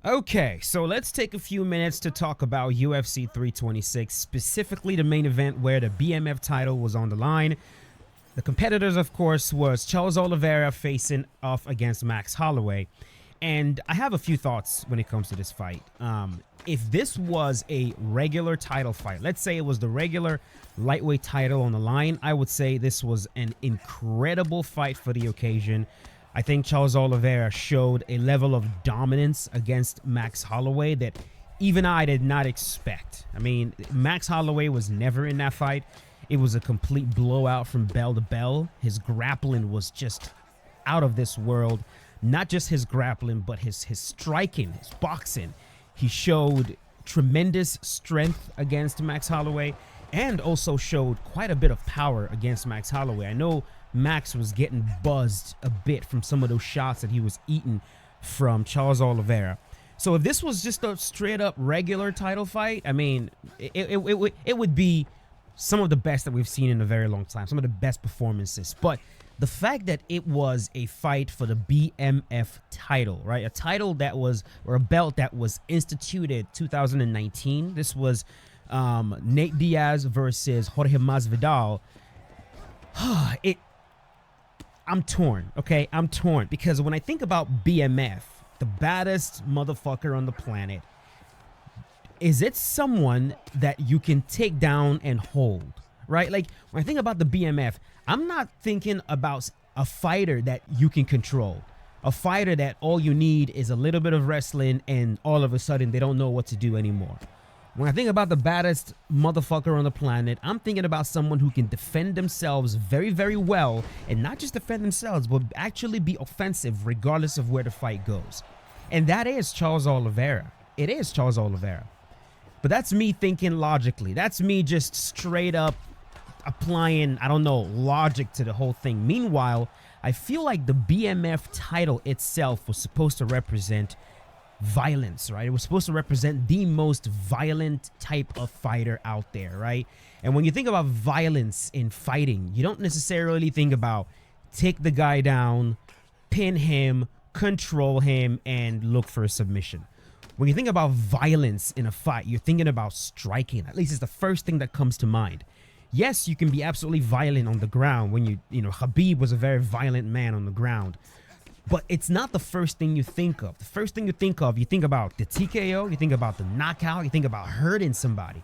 Okay, so let's take a few minutes to talk about UFC 326, specifically the main event where the BMF title was on the line. The competitors, of course, was Charles Oliveira facing off against Max Holloway. And I have a few thoughts when it comes to this fight. If this was a regular title fight, let's say it was the regular lightweight title on the line, I would say this was an incredible fight for the occasion. I think Charles Oliveira showed a level of dominance against Max Holloway that even I did not expect. I mean, Max Holloway was never in that fight. It was a complete blowout from bell to bell. His grappling was just out of this world. Not just his grappling, but his striking, his boxing. He showed tremendous strength against Max Holloway and also showed quite a bit of power against Max Holloway. I know Max was getting buzzed a bit from some of those shots that he was eating from Charles Oliveira. So if this was just a straight up regular title fight, I mean, it would be some of the best that we've seen in a very long time, some of the best performances. But the fact that it was a fight for the BMF title, right? A title that was, or a belt that was instituted 2019. This was Nate Diaz versus Jorge Masvidal. I'm torn, okay? I'm torn because when I think about BMF, the baddest motherfucker on the planet, is it someone that you can take down and hold, right? Like, when I think about the BMF, I'm not thinking about a fighter that you can control. A fighter that all you need is a little bit of wrestling and all of a sudden they don't know what to do anymore. When I think about the baddest motherfucker on the planet, I'm thinking about someone who can defend themselves very, very well, and not just defend themselves, but actually be offensive regardless of where the fight goes. And that is Charles Oliveira. It is Charles Oliveira. But that's me thinking logically. That's me just straight up applying, I don't know, logic to the whole thing. Meanwhile, I feel like the BMF title itself was supposed to represent violence, right? It was supposed to represent the most violent type of fighter out there, right? And when you think about violence in fighting, you don't necessarily think about take the guy down, pin him, control him, and look for a submission. When you think about violence in a fight, you're thinking about striking. At least it's the first thing that comes to mind. Yes, you can be absolutely violent on the ground. When you know, Khabib was a very violent man on the ground. But it's not the first thing you think of. The first thing you think about the TKO, you think about the knockout, you think about hurting somebody.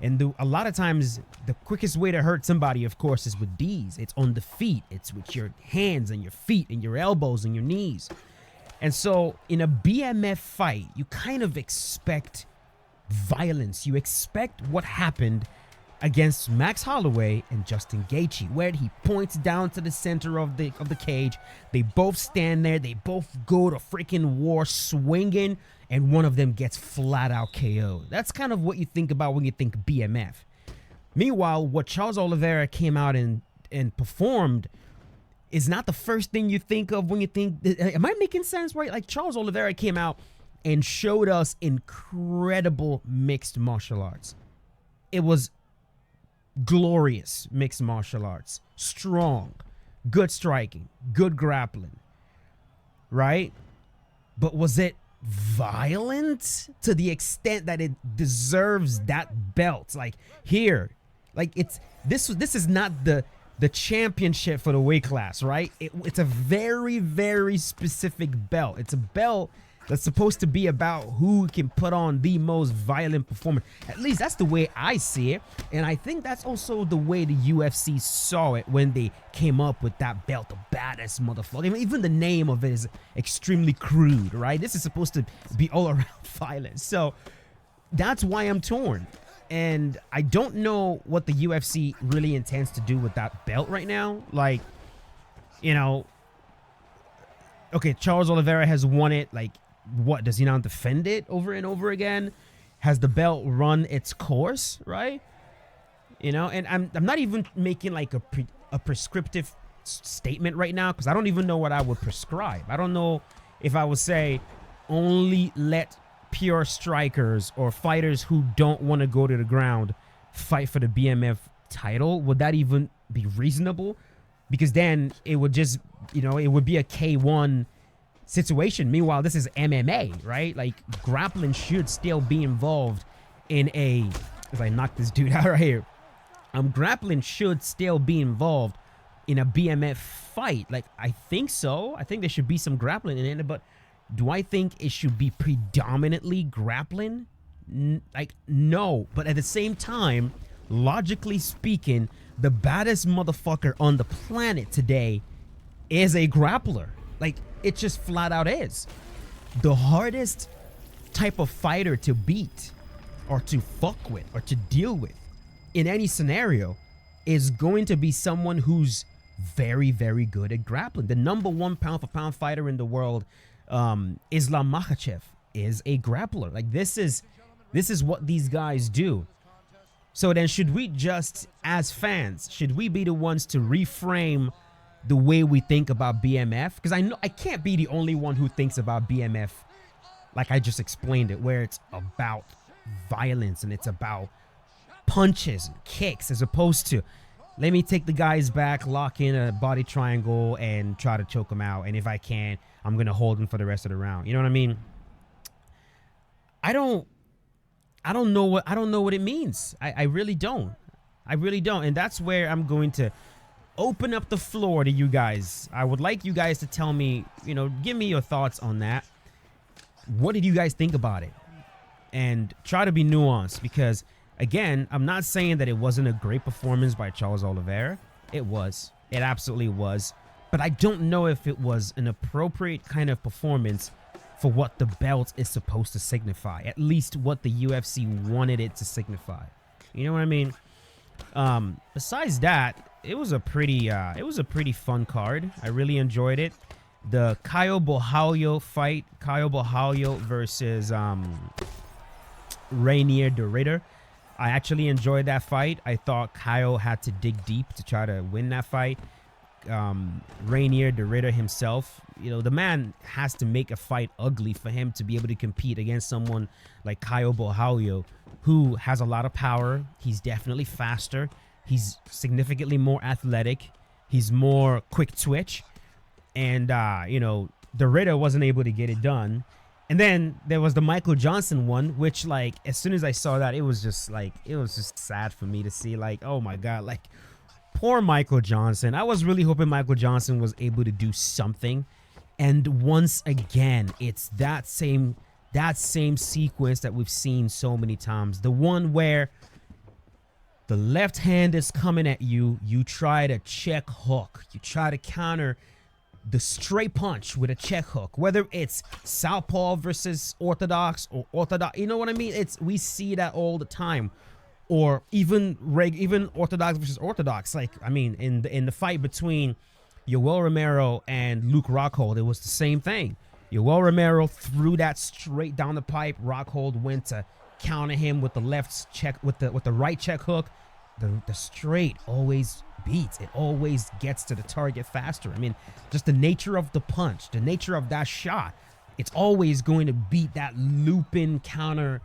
And a lot of times, the quickest way to hurt somebody, of course, is with these. It's on the feet. It's with your hands and your feet and your elbows and your knees. And so in a BMF fight, you kind of expect violence. You expect what happened against Max Holloway and Justin Gaethje, where he points down to the center of the cage. They both stand there. They both go to freaking war swinging, and one of them gets flat out KO'd. That's kind of what you think about when you think BMF. Meanwhile, what Charles Oliveira came out and performed is not the first thing you think of when you think. Am I making sense, right? Like, Charles Oliveira came out and showed us incredible mixed martial arts. It was glorious mixed martial arts. Strong, good striking, good grappling, right? But was it violent to the extent that it deserves that belt? Like, here, like, this is not the championship for the weight class, right? It's a very, very specific belt. It's a belt that's supposed to be about who can put on the most violent performance. At least that's the way I see it. And I think that's also the way the UFC saw it when they came up with that belt, the baddest motherfucker. I mean, even the name of it is extremely crude, right? This is supposed to be all around violence. So that's why I'm torn. And I don't know what the UFC really intends to do with that belt right now. Like, you know, okay, Charles Oliveira has won it. Like, what, does he now defend it over and over again? Has the belt run its course, right? You know, and I'm not even making like a prescriptive statement right now, because I don't even know what I would prescribe. I don't know if I would say only let pure strikers or fighters who don't want to go to the ground fight for the BMF title. Would that even be reasonable? Because then it would just, you know, it would be a K1 situation. Meanwhile, this is MMA, right? Like, grappling should still be involved in a... If I knock this dude out right here. Grappling should still be involved in a BMF fight. Like, I think so. I think there should be some grappling in it, but do I think it should be predominantly grappling? Like, no. But at the same time, logically speaking, the baddest motherfucker on the planet today is a grappler. Like, it just flat out is. The hardest type of fighter to beat or to fuck with or to deal with in any scenario is going to be someone who's very, very good at grappling. The #1 pound-for-pound fighter in the world, Islam Makhachev, is a grappler. Like, this is what these guys do. So then, should we just, as fans, should we be the ones to reframe the way we think about BMF? Because I know I can't be the only one who thinks about BMF like I just explained it, where it's about violence and it's about punches and kicks, as opposed to, let me take the guys back, lock in a body triangle, and try to choke them out. And if I can, I'm gonna hold them for the rest of the round. You know what I mean? I don't know what it means. I really don't. I really don't. And that's where I'm going to open up the floor to you guys. I would like you guys to tell me, give me your thoughts on that. What did you guys think about it? And try to be nuanced, because again, I'm not saying that it wasn't a great performance by Charles Oliveira. It was. It absolutely was. But I don't know if it was an appropriate kind of performance for what the belt is supposed to signify. At least what the UFC wanted it to signify. You know what I mean? Besides that, it was a pretty fun card. I really enjoyed it. The Caio Borralho fight, Caio Borralho versus Rainier de Ridder. I actually enjoyed that fight. I thought Caio had to dig deep to try to win that fight. Rainier de Ridder himself, the man has to make a fight ugly for him to be able to compete against someone like Caio Borralho, who has a lot of power. He's definitely faster. He's significantly more athletic. He's more quick twitch. And, de Ridder wasn't able to get it done. And then there was the Michael Johnson one, which, like, as soon as I saw that, it was just sad for me to see, like, oh my God, like, poor Michael Johnson. I was really hoping Michael Johnson was able to do something. And once again, it's that same sequence that we've seen so many times. The one where the left hand is coming at you, you try to check hook. You try to counter the straight punch with a check hook, whether it's southpaw versus orthodox or orthodox, you know what I mean? We see that all the time. Or even orthodox versus orthodox. Like, I mean, in the fight between Yoel Romero and Luke Rockhold, it was the same thing. Yoel Romero threw that straight down the pipe. Rockhold went to counter him with the left check, with the right check hook. The straight always beats. It always gets to the target faster. I mean, just the nature of the punch, the nature of that shot, it's always going to beat that looping counter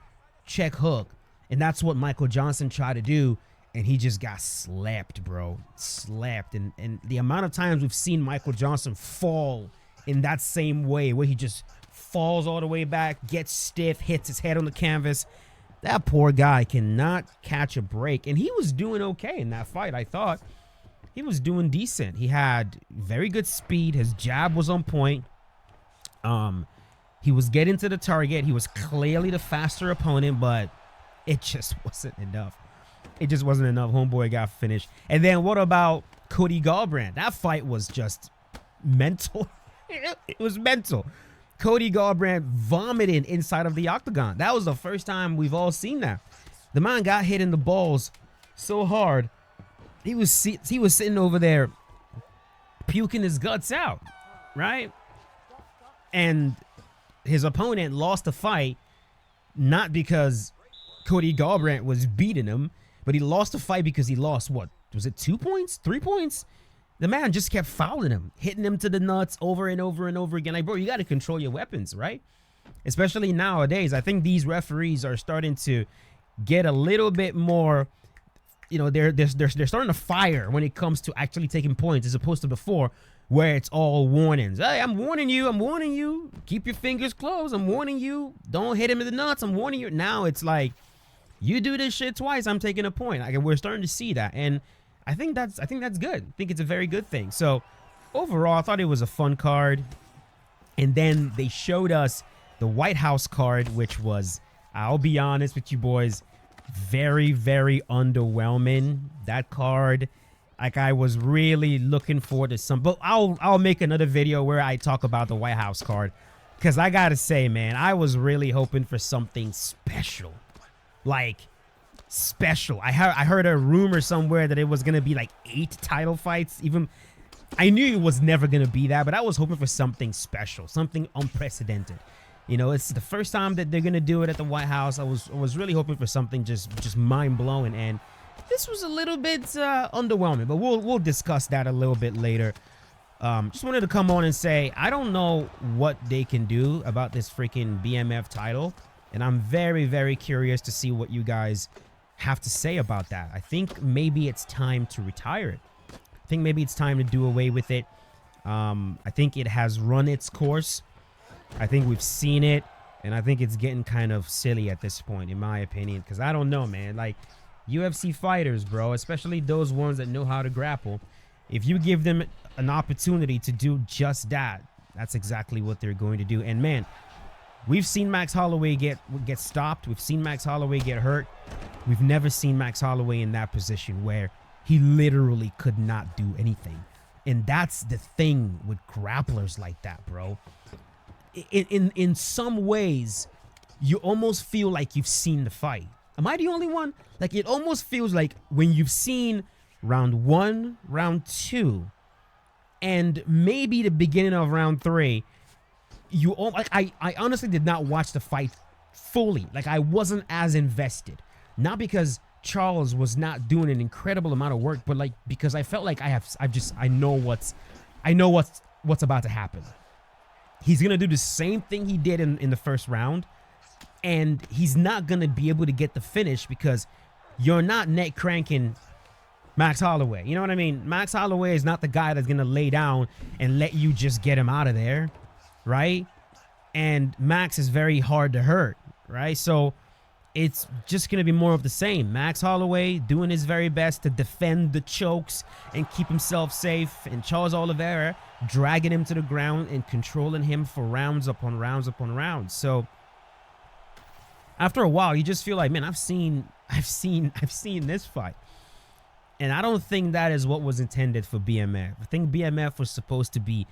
check hook. And that's what Michael Johnson tried to do, and he just got slapped, bro. Slapped. And the amount of times we've seen Michael Johnson fall in that same way, where he just falls all the way back, gets stiff, hits his head on the canvas. That poor guy cannot catch a break. And he was doing okay in that fight, I thought. He was doing decent. He had very good speed. His jab was on point. He was getting to the target. He was clearly the faster opponent, but it just wasn't enough. It just wasn't enough. Homeboy got finished. And then what about Cody Garbrandt? That fight was just mental. It was mental. Cody Garbrandt vomiting inside of the octagon. That was the first time we've all seen that. The man got hit in the balls so hard. He was sitting over there puking his guts out, right? And his opponent lost the fight, not because Cody Garbrandt was beating him, but he lost the fight because he lost, what, was it 2 points? 3 points? The man just kept fouling him, hitting him to the nuts over and over and over again. Like, bro, you got to control your weapons, right? Especially nowadays. I think these referees are starting to get a little bit more, they're starting to fire when it comes to actually taking points, as opposed to before, where it's all warnings. Hey, I'm warning you. I'm warning you. Keep your fingers closed. I'm warning you. Don't hit him in the nuts. I'm warning you. Now it's like, you do this shit twice, I'm taking a point. Like, we're starting to see that, and I think that's good. I think it's a very good thing. So overall, I thought it was a fun card. And then they showed us the White House card, which was, I'll be honest with you boys, very, very underwhelming. That card, like, I was really looking forward to some, but I'll make another video where I talk about the White House card, because I gotta say, man, I was really hoping for something special, like special. I heard a rumor somewhere that it was gonna be like 8 title fights. Even I knew it was never gonna be that, but I was hoping for something special, something unprecedented. You know, it's the first time that they're gonna do it at the White House. I was really hoping for something just mind blowing, and this was a little bit underwhelming, but we'll discuss that a little bit later. Just wanted to come on and say, I don't know what they can do about this freaking BMF title, and I'm very, very curious to see what you guys have to say about that. I think maybe it's time to retire it. I think maybe it's time to do away with it. I think it has run its course. I think we've seen it, and I think it's getting kind of silly at this point, in my opinion, because I don't know, man. Like, UFC fighters, bro, especially those ones that know how to grapple, if you give them an opportunity to do just that, that's exactly what they're going to do. And man, we've seen Max Holloway get stopped. We've seen Max Holloway get hurt. We've never seen Max Holloway in that position where he literally could not do anything. And that's the thing with grapplers like that, bro. In some ways, you almost feel like you've seen the fight. Am I the only one? Like, it almost feels like when you've seen round 1, round 2, and maybe the beginning of round 3, you all, like, I honestly did not watch the fight fully. Like, I wasn't as invested. Not because Charles was not doing an incredible amount of work, but like because I felt like I know what's about to happen. He's gonna do the same thing he did in the first round. And he's not going to be able to get the finish because you're not neck cranking Max Holloway. You know what I mean? Max Holloway is not the guy that's going to lay down and let you just get him out of there, right? And Max is very hard to hurt, right? So it's just going to be more of the same. Max Holloway doing his very best to defend the chokes and keep himself safe. And Charles Oliveira dragging him to the ground and controlling him for rounds upon rounds upon rounds. So after a while, you just feel like, man, I've seen this fight. And I don't think that is what was intended for BMF. I think BMF was supposed to be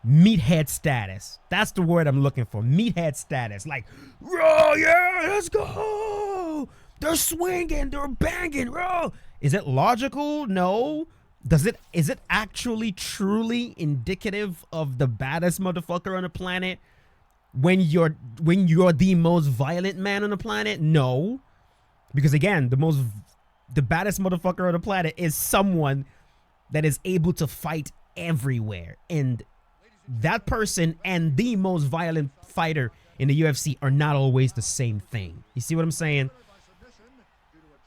meathead status. That's the word I'm looking for. Meathead status. Like, oh yeah, let's go. They're swinging, they're banging. Oh. Is it logical? No. Is it actually truly indicative of the baddest motherfucker on the planet? When you're the most violent man on the planet? No. Because again, the baddest motherfucker on the planet is someone that is able to fight everywhere. And that person and the most violent fighter in the UFC are not always the same thing. You see what I'm saying?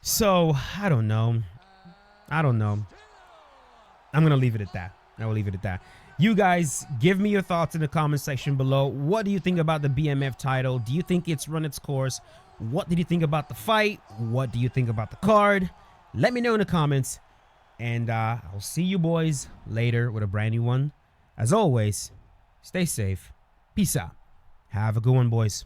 So, I don't know. I'm going to leave it at that. I will leave it at that. You guys, give me your thoughts in the comment section below. What do you think about the BMF title? Do you think it's run its course? What did you think about the fight? What do you think about the card? Let me know in the comments. And I'll see you boys later with a brand new one. As always, stay safe. Peace out. Have a good one, boys.